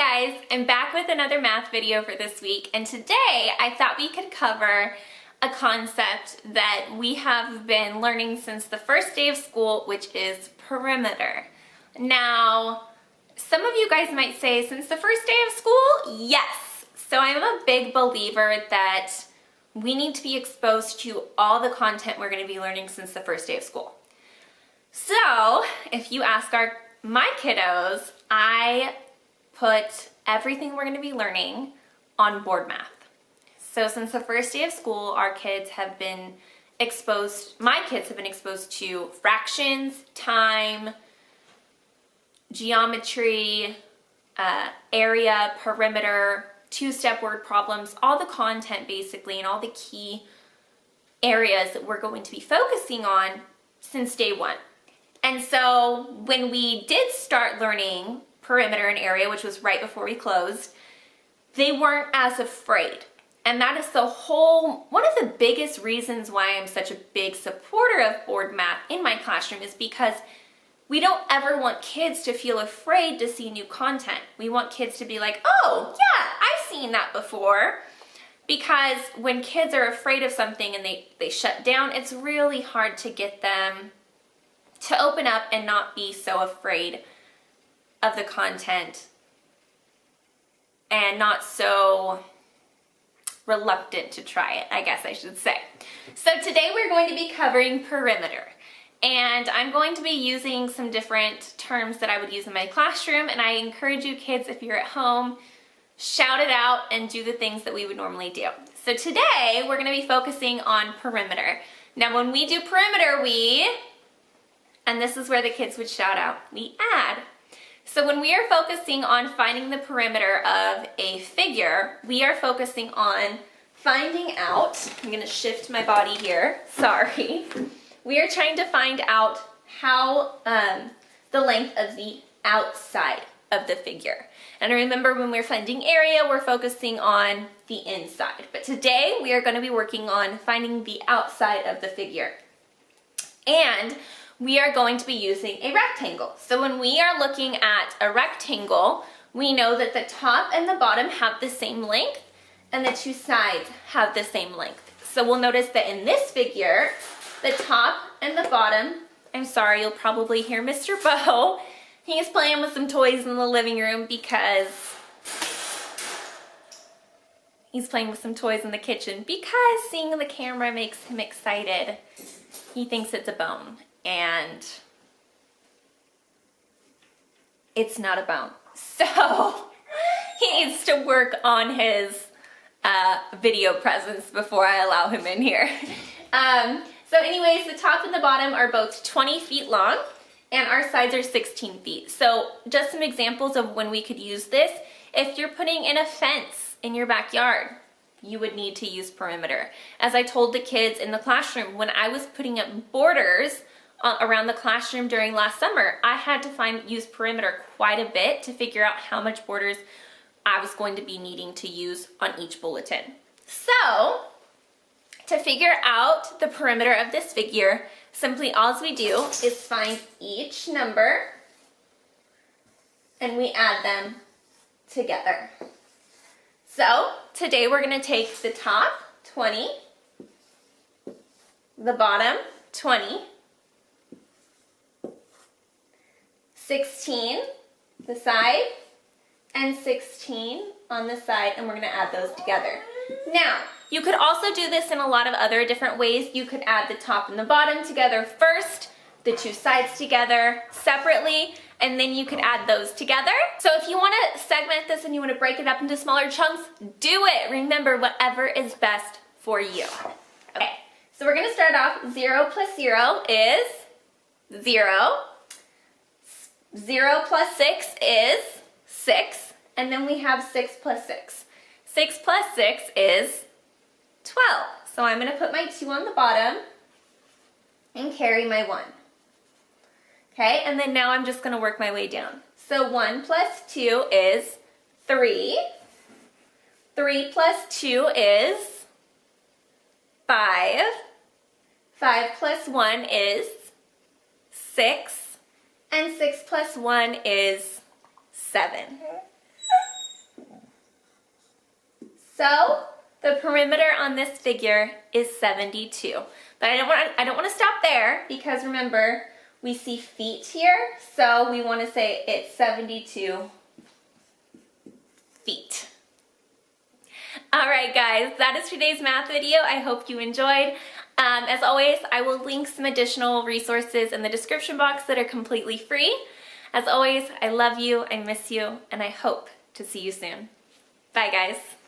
Hi guys, I'm back with another math video for this week, and today I thought we could cover a concept that we have been learning since the first day of school, which is perimeter. Now, some of you guys might say, since the first day of school? Yes! So I'm a big believer that we need to be exposed to all the content we're going to be learning since the first day of school. So, if you ask my kiddos, I put everything we're going to be learning on board math. So since the first day of school, my kids have been exposed to fractions, time, geometry, area, perimeter, two-step word problems, all the content basically, and all the key areas that we're going to be focusing on since day one. And so when we did start learning perimeter and area, which was right before we closed, they weren't as afraid. And that is one of the biggest reasons why I'm such a big supporter of board math in my classroom is because we don't ever want kids to feel afraid to see new content. We want kids to be like, oh yeah, I've seen that before. Because when kids are afraid of something and they shut down, it's really hard to get them to open up and not be so afraid of the content and not so reluctant to try it, I guess I should say. So today we're going to be covering perimeter, and I'm going to be using some different terms that I would use in my classroom, and I encourage you kids, if you're at home, shout it out and do the things that we would normally do. So today we're going to be focusing on perimeter. Now when we do perimeter, and this is where the kids would shout out, we add. So when we are focusing on finding the perimeter of a figure, we are focusing on finding out, I'm going to shift my body here, sorry. We are trying to find out how the length of the outside of the figure. And remember, when we're finding area, we're focusing on the inside. But today we are going to be working on finding the outside of the figure. And we are going to be using a rectangle. So when we are looking at a rectangle, we know that the top and the bottom have the same length and the two sides have the same length. So we'll notice that in this figure, the top and the bottom, I'm sorry, you'll probably hear Mr. Bo. He's playing with some toys in the living room because he's playing with some toys in the kitchen because seeing the camera makes him excited. He thinks it's a bone. And it's not a bone. So he needs to work on his video presence before I allow him in here. So anyways, the top and the bottom are both 20 feet long and our sides are 16 feet. So just some examples of when we could use this. If you're putting in a fence in your backyard, you would need to use perimeter. As I told the kids in the classroom, when I was putting up borders around the classroom during last summer, I had to use perimeter quite a bit to figure out how much borders I was going to be needing to use on each bulletin. So, to figure out the perimeter of this figure, simply all we do is find each number and we add them together. So, today we're going to take the top, 20, the bottom, 20, 16, the side, and 16 on the side, and we're going to add those together. Now, you could also do this in a lot of other different ways. You could add the top and the bottom together first, the two sides together separately, and then you could add those together. So if you want to segment this and you want to break it up into smaller chunks, do it. Remember, whatever is best for you. Okay, so we're going to start off. 0 plus 0 is 0. 0 plus 6 is 6, and then we have 6 plus 6. 6 plus 6 is 12. So I'm going to put my 2 on the bottom and carry my 1. Okay, and then now I'm just going to work my way down. So 1 plus 2 is 3. 3 plus 2 is 5. 5 plus 1 is 6. And 6 plus 1 is 7. So the perimeter on this figure is 72. But I don't want to stop there, because remember, we see feet here, so we want to say it's 72 feet. Alright guys, that is today's math video. I hope you enjoyed. As always, I will link some additional resources in the description box that are completely free. As always, I love you, I miss you, and I hope to see you soon. Bye guys.